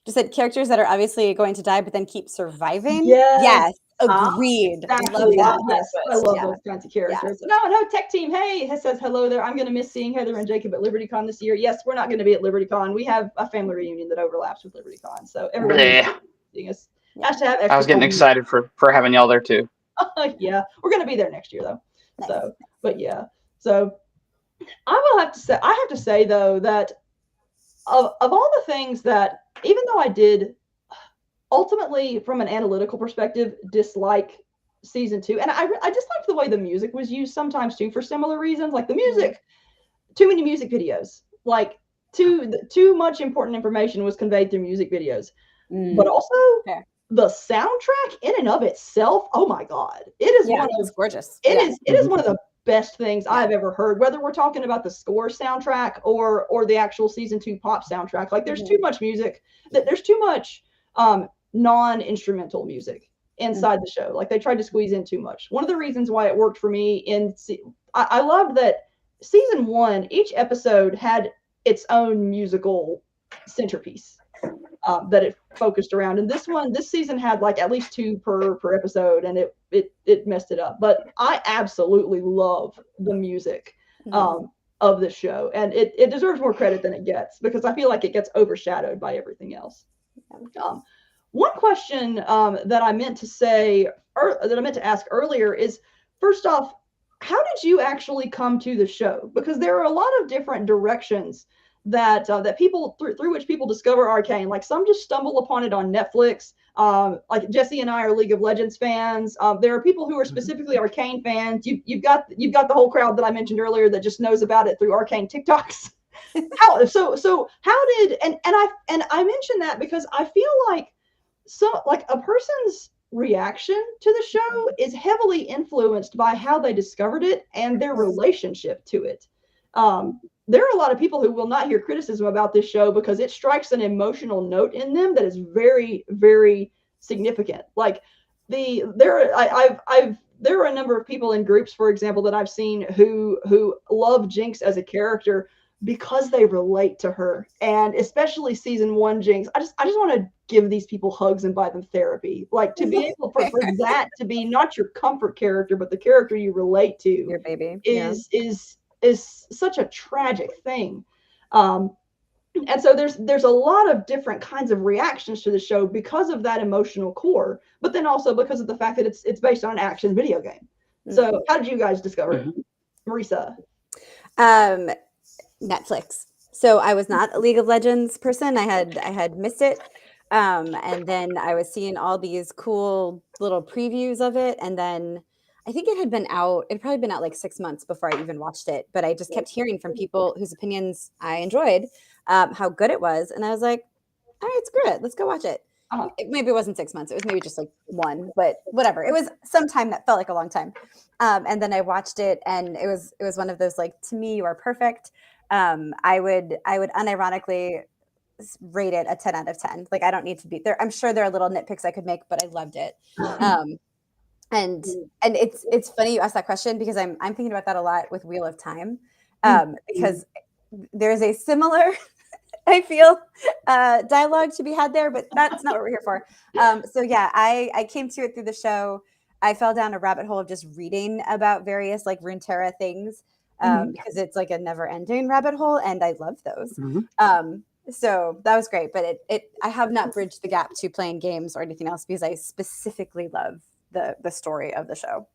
just said characters that are obviously going to die but then keep surviving. Yes, agreed. Exactly. I love those kinds of characters. No, Tech Team, hey, says hello there. I'm going to miss seeing Heather and Jacob at LibertyCon this year. Yes, we're not going to be at LibertyCon. We have a family reunion that overlaps with LibertyCon. So everyone seeing us has to have extra. I was getting excited for having y'all there too. Yeah, we're going to be there next year though. Nice. So, but yeah. So I have to say though that of all the things that, even though I did ultimately from an analytical perspective dislike season 2, and I disliked the way the music was used sometimes too for similar reasons, like the music, too many music videos, like too much important information was conveyed through music videos, but also the soundtrack in and of itself, oh my god, it is gorgeous. It is one of the best things I've ever heard, whether we're talking about the score soundtrack or the actual season 2 pop soundtrack. Like, there's too much music, there's too much non-instrumental music inside the show. Like, they tried to squeeze in too much. One of the reasons why it worked for me I loved that season 1, each episode had its own musical centerpiece that it focused around, and this season had like at least 2 per episode, and it messed it up. But I absolutely love the music of the show, and it deserves more credit than it gets, because I feel like it gets overshadowed by everything else. One question that I meant to ask earlier is, first off, how did you actually come to the show? Because there are a lot of different directions that people through which people discover Arcane. Like, some just stumble upon it on Netflix. Like Jesse and I are League of Legends fans. There are people who are specifically Arcane fans. You've got the whole crowd that I mentioned earlier that just knows about it through Arcane TikToks. How did I mention that because I feel like a person's reaction to the show is heavily influenced by how they discovered it and their relationship to it. There are a lot of people who will not hear criticism about this show because it strikes an emotional note in them that is very, very significant. Like, there are a number of people in groups, for example, that I've seen who love Jinx as a character because they relate to her, and especially season 1 Jinx. I just want to give these people hugs and buy them therapy. Like, to be able for that to be not your comfort character, but the character you relate to, your baby, is such a tragic thing. And so there's a lot of different kinds of reactions to the show because of that emotional core, but then also because of the fact that it's based on an action video game. So how did you guys discover it? Marisa? Netflix. So I was not a League of Legends person. I had missed it. And then I was seeing all these cool little previews of it, and then I think it had probably been out like 6 months before I even watched it, but I just kept hearing from people whose opinions I enjoyed, how good it was. And I was like, all right, screw it. Let's go watch it. Maybe it wasn't 6 months. It was maybe just like 1, but whatever. It was some time that felt like a long time. And then I watched it, and it was one of those, like, to me, you are perfect. I would unironically rate it a 10 out of 10. Like, I don't need to be there. I'm sure there are little nitpicks I could make, but I loved it. And it's funny you asked that question, because I'm thinking about that a lot with Wheel of Time, because there's a similar, I feel, dialogue to be had there, but that's not what we're here for. So yeah, I came to it through the show. I fell down a rabbit hole of just reading about various like Runeterra things, because it's like a never-ending rabbit hole, and I love those. So that was great, but I have not bridged the gap to playing games or anything else, because I specifically love the story of the show.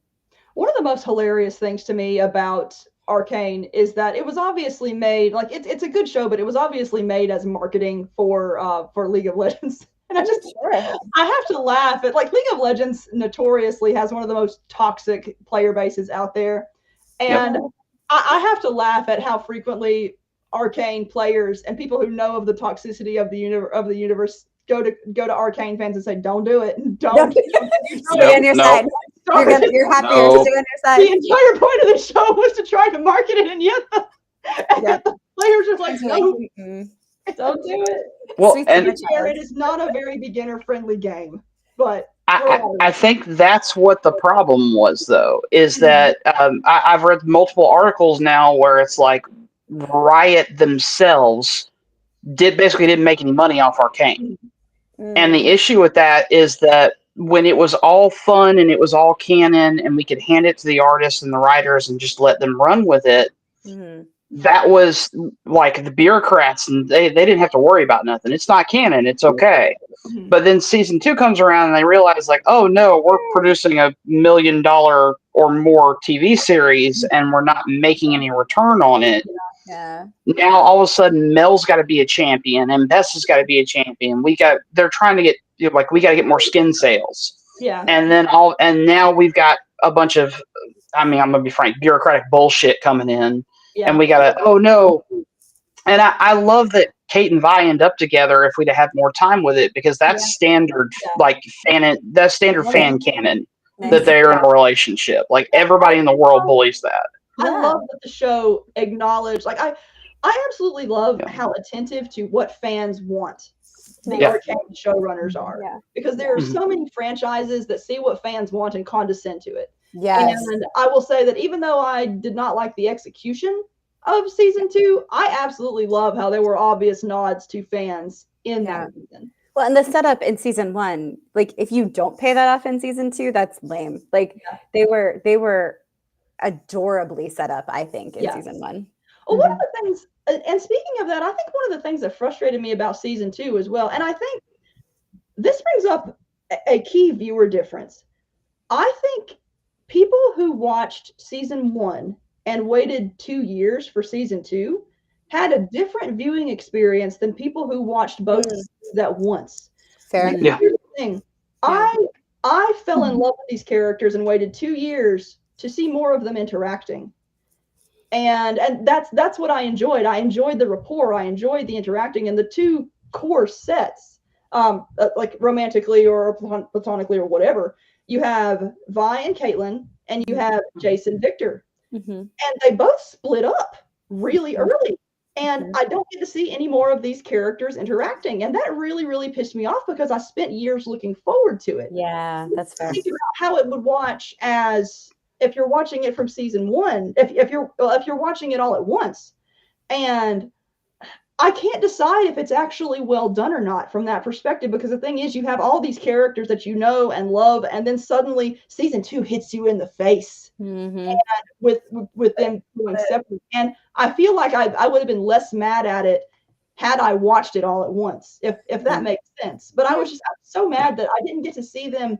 One of the most hilarious things to me about Arcane is that it was obviously made, like, it's a good show, but it was obviously made as marketing for League of Legends. And I have to laugh at, like, League of Legends notoriously has one of the most toxic player bases out there. And I have to laugh at how frequently Arcane players and people who know of the toxicity of the universe go to Arcane fans and say, "Don't do it. Don't stay on your side. You're happier to stay on your side." The entire point of the show was to try to market it, and yet the players are like, "No, don't do it." Well, and it is not a very beginner-friendly game, but I think that's what the problem was, though, is that I've read multiple articles now where it's like Riot themselves basically didn't make any money off Arcane. And the issue with that is that when it was all fun and it was all canon and we could hand it to the artists and the writers and just let them run with it, that was like the bureaucrats, and they didn't have to worry about nothing. It's not canon. It's okay. But then season 2 comes around and they realize, like, oh no, we're producing $1 million or more TV series and we're not making any return on it. Yeah. Now all of a sudden Mel's got to be a champion and Bess has got to be a champion. They're trying to get, like, we got to get more skin sales. Yeah. And now we've got a bunch of, I'm gonna be frank, bureaucratic bullshit coming in. Yeah. And we gotta, oh no. And I love that Kate and Vi end up together if we'd have more time with it, because that's standard, like that's standard fan canon that they're in a relationship. Like everybody in the world believes that. I love that the show acknowledged, like I absolutely love how attentive to what fans want the Arcane showrunners are. Yeah. Because there are so many franchises that see what fans want and condescend to it. Yes. And I will say that even though I did not like the execution of season 2, I absolutely love how there were obvious nods to fans in that season. Well, and the setup in season 1, like if you don't pay that off in season 2, that's lame. Like they were adorably set up, I think, in season 1. Well, one of the things, and speaking of that, I think one of the things that frustrated me about season 2 as well, and I think this brings up a key viewer difference. I think people who watched season 1 and waited 2 years for season 2 had a different viewing experience than people who watched both at once. Fair. Here's the thing. I fell in love with these characters and waited 2 years to see more of them interacting. And that's what I enjoyed. I enjoyed the rapport. I enjoyed the interacting, and the two core sets, like romantically or platonically or whatever. You have Vi and Caitlin, and you have Jason Victor. And they both split up really early. And I don't get to see any more of these characters interacting. And that really, really pissed me off, because I spent years looking forward to it. Yeah, that's fair. Think about how it would watch as if you're watching it from season 1, if you're watching it all at once. And I can't decide if it's actually well done or not from that perspective, because the thing is, you have all these characters that you know and love, and then suddenly season 2 hits you in the face, and with them going separate. And I feel like I would have been less mad at it had I watched it all at once, if that makes sense. But I was so mad that I didn't get to see them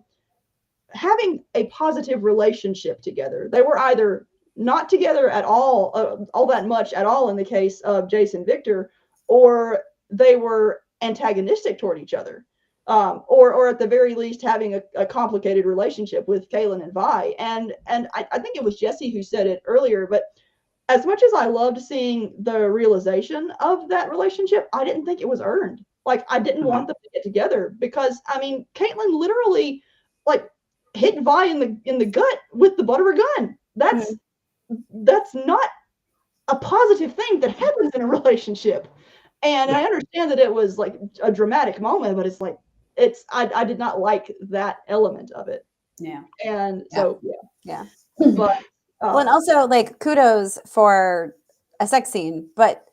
having a positive relationship together. They were either not together at all that much at all in the case of Jason Victor, or they were antagonistic toward each other, or at the very least having a complicated relationship with Kaylin and Vi. And I think it was Jesse who said it earlier, but as much as I loved seeing the realization of that relationship, I didn't think it was earned. Like, I didn't want them to get together, because Caitlin literally like hit Vi in the gut with the butt of her gun. That's not a positive thing that happens in a relationship. And I understand that it was like a dramatic moment, but it's like, I did not like that element of it. Yeah. And so, yeah. But, well, and also, like, kudos for a sex scene, but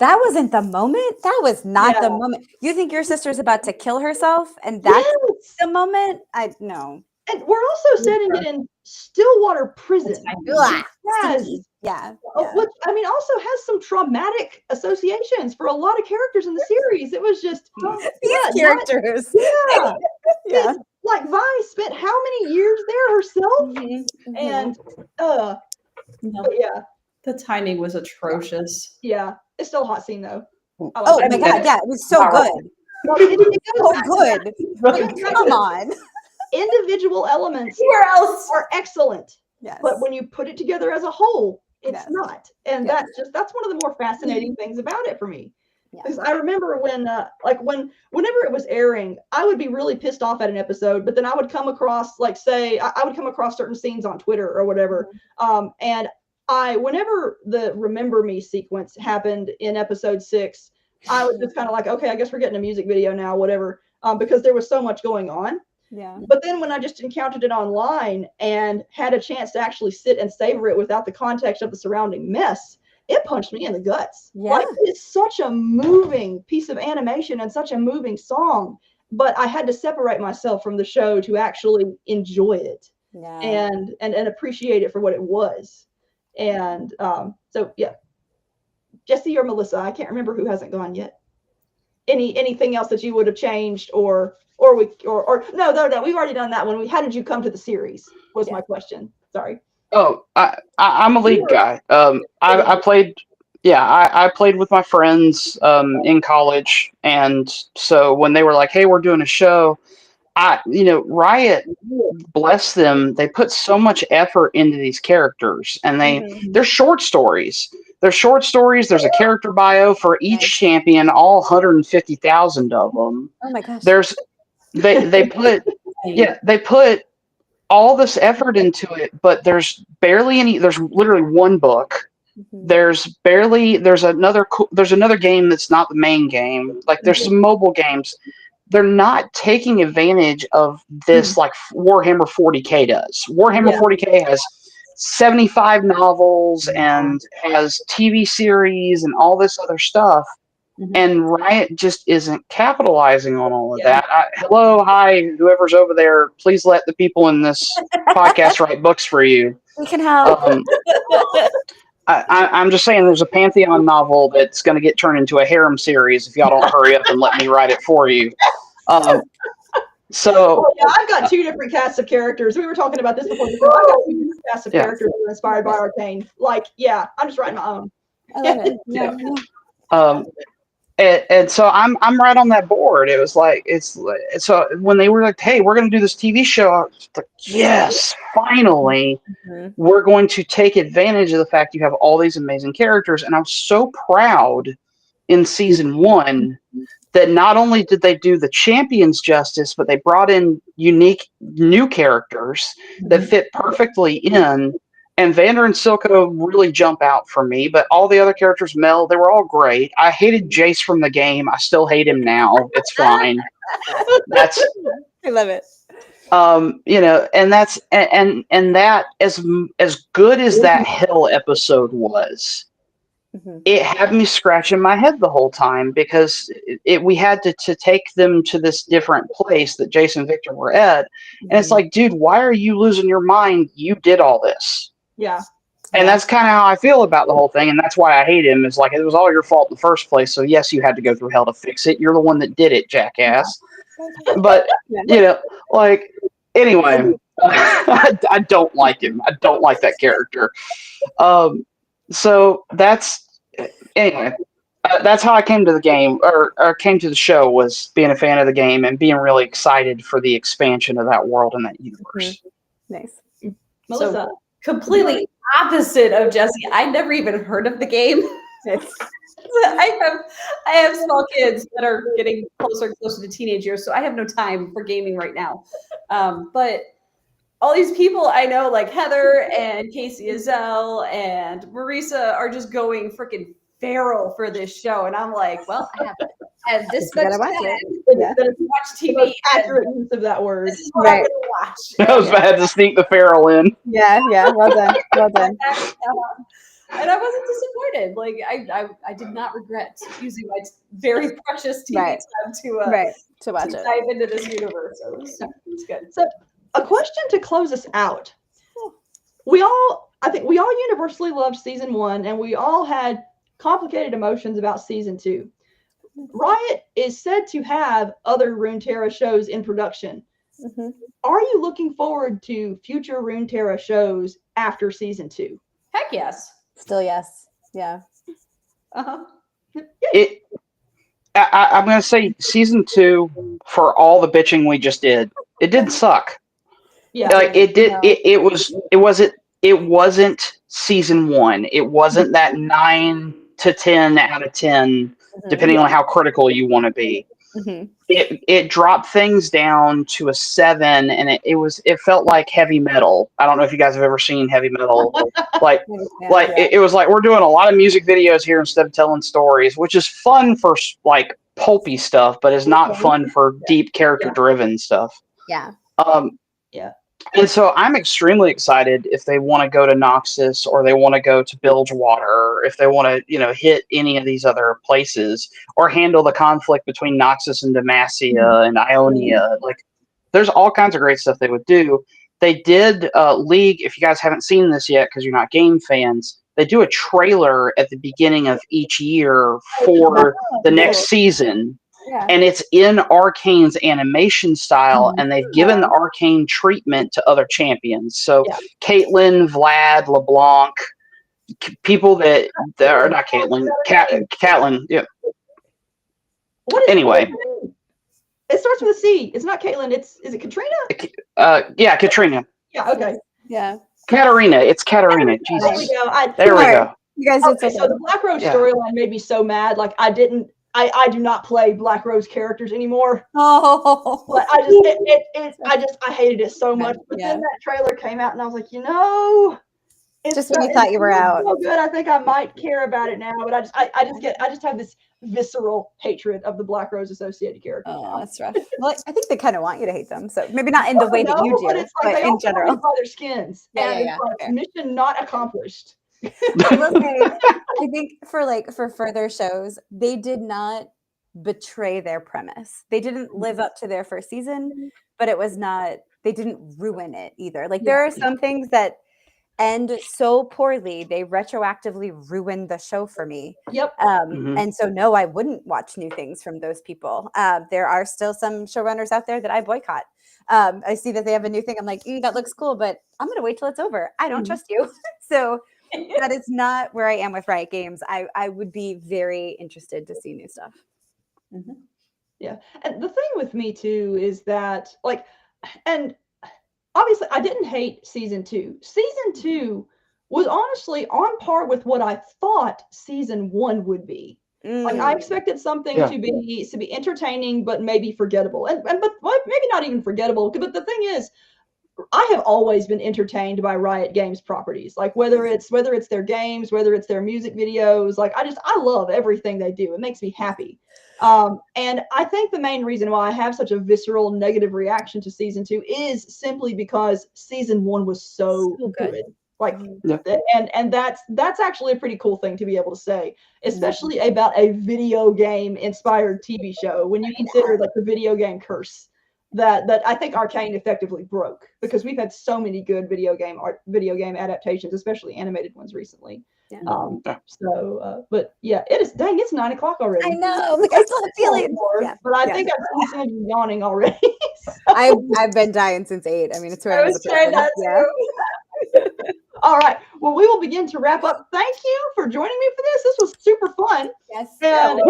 that wasn't the moment. That was not the moment. You think your sister's about to kill herself, and that's the moment? No. And we're also setting it in Stillwater Prison. Which, also has some traumatic associations for a lot of characters in the series. It was just these characters. Like, Vi spent how many years there herself? And the timing was atrocious. Yeah, it's still a hot scene though. Oh my god, it was so good. Well, it goes back to good. that. Come on. Individual elements Where else? are excellent, Yes. but when you put it together as a whole, it's Yes. not. And Yes. that's one of the more fascinating things about it for me. Yeah. Because I remember when whenever it was airing, I would be really pissed off at an episode, but then I would come across I would come across certain scenes on Twitter or whatever. And whenever the Remember Me sequence happened in episode 6, I was just kind of like, okay, I guess we're getting a music video now, whatever. Because there was so much going on. Yeah. But then when I just encountered it online and had a chance to actually sit and savor it without the context of the surrounding mess, it punched me in the guts. Yeah. Like, it's such a moving piece of animation and such a moving song, but I had to separate myself from the show to actually enjoy it and appreciate it for what it was. And so yeah, Jesse or Melissa, I can't remember who hasn't gone yet. Anything else that you would have changed or no, we've already done that one. How did you come to the series was my question. Sorry. Oh, I'm a lead guy. I played, I played with my friends in college, and so when they were like, "Hey, we're doing a show," Riot, bless them, they put so much effort into these characters, and they're short stories. They're short stories. There's a character bio for each champion, all 150,000 of them. Oh my gosh. They put all this effort into it, but there's barely any. There's literally one book. There's another game that's not the main game. Like, there's some mobile games. They're not taking advantage of this like Warhammer 40K does. Warhammer 40K has 75 novels and has TV series and all this other stuff. And Riot just isn't capitalizing on all of that. Hello, hi, whoever's over there. Please let the people in this podcast write books for you. We can help. I'm just saying, there's a Pantheon novel that's going to get turned into a harem series if y'all don't hurry up and let me write it for you. So I've got 2 different casts of characters. We were talking about this before. I've got 2 different casts of characters that are inspired by Arcane. Like, I'm just writing my own. I love it. And so I'm right on that board. It was like, so when they were like, "Hey, we're going to do this TV show," I was like, yes, finally, we're going to take advantage of the fact you have all these amazing characters. And I was so proud in season 1 that not only did they do the champions justice, but they brought in unique new characters that fit perfectly in. And Vander and Silco really jump out for me, but all the other characters, Mel, they were all great. I hated Jace from the game. I still hate him now. It's fine. I love it. And that's and that as good as that Hill episode was, it had me scratching my head the whole time, because we had to take them to this different place that Jace and Victor were at. And it's like, dude, why are you losing your mind? You did all this. Yeah. And that's kind of how I feel about the whole thing. And that's why I hate him. Is like, it was all your fault in the first place. So yes, you had to go through hell to fix it. You're the one that did it, jackass. But, like, anyway, I don't like him. I don't like that character. So anyway, that's how I came to the game, or came to the show, was being a fan of the game and being really excited for the expansion of that world and that universe. Nice. Melissa. So, completely opposite of Jesse. I never even heard of the game. I have small kids that are getting closer and closer to teenage years, so I have no time for gaming right now. But all these people I know, like Heather and Casey Azell and Marisa, are just going freaking feral for this show, and I'm like, well, I have this much time to watch TV. The accurate use of that word. This is what I'm going to watch. I was bad to sneak the feral in. Yeah, well done. And I wasn't disappointed. Like, I did not regret using my very precious TV time to watch it, dive into this universe. So it was good. So, a question to close us out. I think we all universally loved season 1, and we all had complicated emotions about season 2. Riot is said to have other Runeterra shows in production. Are you looking forward to future Runeterra shows after season 2? Heck yes. Still yes. Yeah. I'm going to say season 2, for all the bitching we just did, it didn't suck. Yeah. Like it did. No. It wasn't season 1. It wasn't that 9 to 10 out of 10, depending on how critical you want to be. Mhm. It dropped things down to a 7, and it felt like heavy metal. I don't know if you guys have ever seen heavy metal. Like it was like we're doing a lot of music videos here instead of telling stories, which is fun for like pulpy stuff, but is not fun for deep character driven stuff. Yeah. Yeah. And so I'm extremely excited if they want to go to Noxus, or they want to go to Bilgewater, or if they want to, hit any of these other places, or handle the conflict between Noxus and Demacia and Ionia. Like, there's all kinds of great stuff they would do. They did League, if you guys haven't seen this yet because you're not game fans, they do a trailer at the beginning of each year for the next season. Yeah. And it's in Arcane's animation style, and they've given the Arcane treatment to other champions. So Caitlyn, Vlad, LeBlanc, people that are not Caitlyn, Caitlyn. Yeah. Anyway, it starts with a C. It's not Caitlyn. Is it Katrina? Yeah, Katrina. Yeah. Okay. Yeah. Katarina. It's Katarina. Jesus. There we go. There we go. You guys did so the Black Rose storyline made me so mad. Like I do not play Black Rose characters anymore. Oh. But I hated it so much. But then that trailer came out, and I was like, it's just when you thought you were out. So good. I think I might care about it now. But I just have this visceral hatred of the Black Rose associated characters. Oh, that's rough. Well, I think they kind of want you to hate them. So maybe not in the way that you do, but it's like but in general. By their skins. Yeah. Mission not accomplished. I will say, I think for further shows, they did not betray their premise. They didn't live up to their first season, but they didn't ruin it either. Like there are some things that end so poorly, they retroactively ruined the show for me. Yep. And so no, I wouldn't watch new things from those people. There are still some showrunners out there that I boycott. I see that they have a new thing. I'm like, that looks cool, but I'm going to wait till it's over. I don't trust you. So that is not where I am with Riot Games. I would be very interested to see new stuff. Mm-hmm. Yeah. And the thing with me too is that and obviously I didn't hate season 2. Season 2 was honestly on par with what I thought season 1 would be. Like I expected something to be entertaining, but maybe forgettable. But maybe not even forgettable. But the thing is, I have always been entertained by Riot Games properties. Like whether it's their games, whether it's their music videos, like I love everything they do. It makes me happy. And I think the main reason why I have such a visceral negative reaction to season 2 is simply because season 1 was so good. Like, and that's actually a pretty cool thing to be able to say, especially about a video game inspired TV show. When you consider like the video game curse that I think Arcane effectively broke, because we've had so many good video game adaptations, especially animated ones recently. But yeah, it is. Dang, it's 9 o'clock already. I know. Like I still have feelings. But I think I've seen some of you yawning already. So. I've been dying since 8. I mean, it's where I was saying that too. All right. Well, we will begin to wrap up. Thank you for joining me for this. This was super fun. Yes. And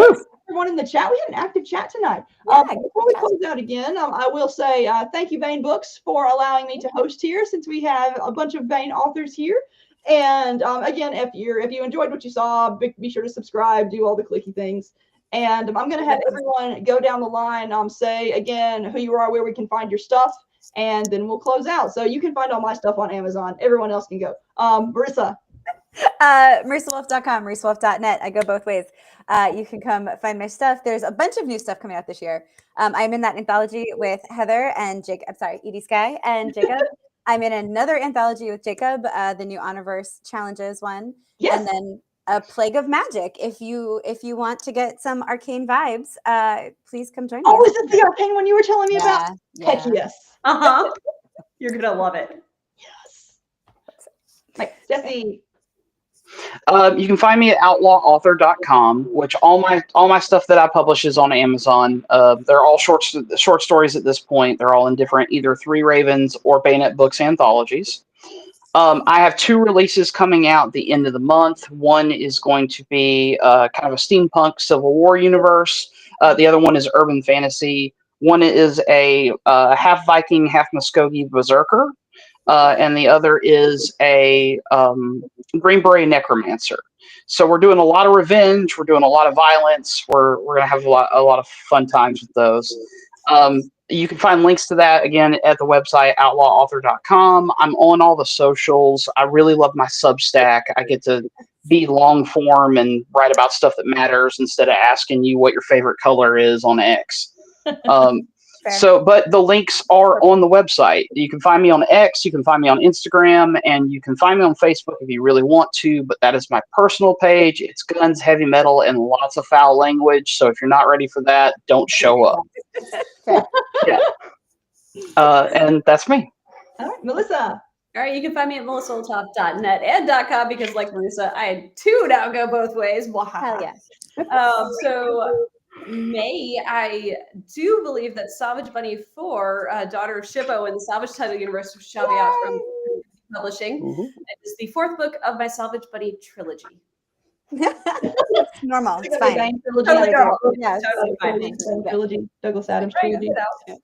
everyone in the chat, we had an active chat tonight. Before we close out again, I will say thank you, Fain Books, for allowing me to host here, since we have a bunch of Fain authors here. And again, if you enjoyed what you saw, be sure to subscribe, do all the clicky things. And I'm going to have everyone go down the line, say again who you are, where we can find your stuff, and then we'll close out. So you can find all my stuff on Amazon. Everyone else can go. Marisa. MarisaWolf.com, MarisaWolf.net. I go both ways. You can come find my stuff. There's a bunch of new stuff coming out this year. I'm in that anthology with Heather and Edie, Skye, and Jacob. I'm in another anthology with Jacob, the new Honorverse Challenges one. Yes. And then a Plague of Magic. If you want to get some Arcane vibes, please come join me. Oh, is it the Arcane one you were telling me about? Heck yes. You're gonna love it. Yes. Right, Jesse. You can find me at outlawauthor.com, which all my stuff that I publish is on Amazon. They're all short stories at this point. They're all in different either Three Ravens or Bayonet Books anthologies. I have 2 releases coming out the end of the month. One is going to be kind of a steampunk Civil War universe. The other one is urban fantasy. One is a half Viking, half Muskogee berserker, and the other is a Green Beret necromancer. So we're doing a lot of revenge. We're doing a lot of violence. We're gonna have a lot of fun times with those. You can find links to that again at the website outlawauthor.com. I'm on all the socials. I really love my Substack. I get to be long form and write about stuff that matters instead of asking you what your favorite color is on X. But the links are on the website. You can find me on X, you can find me on Instagram, and you can find me on Facebook if you really want to, but that is my personal page. It's guns, heavy metal, and lots of foul language. So if you're not ready for that, don't show up. Yeah. And that's me. All right, Melissa. All right, you can find me at melissaolthoff.net and .com because, like Marisa, I too now go both ways. Hell yeah. So May, I do believe that Savage Bunny 4, Daughter of Shippo in the Salvage Title universe, shall be out from publishing. Mm-hmm. It is the 4th book of my Salvage Bunny trilogy. It's normal. It's fine. Totally normal. Yeah, Totally fine. Trilogy, Douglas Adams Right, trilogy.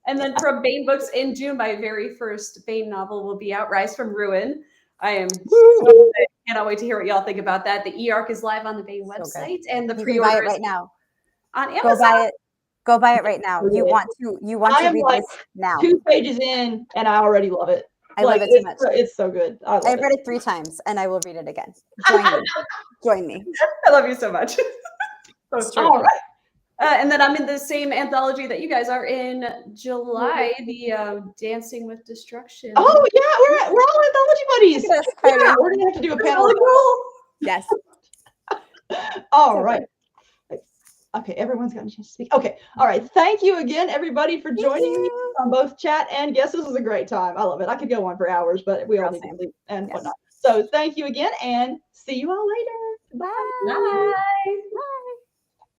and then from Bane Books in June, my very first Bane novel will be out, Rise from Ruin. I am so excited. Cannot wait to hear what y'all think about that. The e-arc is live on the Bane website, and the You can pre-order buy it right now. on Amazon. Go buy it right now. You want to read this now. 2 pages in, and I already love it. I love it so much. It's so good. I've read it 3 times, and I will read it again. Join me. I love you so much. That's true. All right. And then I'm in the same anthology that you guys are in July, the Dancing with Destruction. Oh yeah, we're all anthology buddies. Yes, Yeah, we're gonna have to do a panel. Really cool. Yes. All right. Okay, everyone's gotten a chance to speak. Okay, all right. Thank you again, everybody, for joining me on both chat and guests. This was a great time. I love it. I could go on for hours, but we all need to sleep and whatnot. So thank you again, and see you all later. Bye. Bye.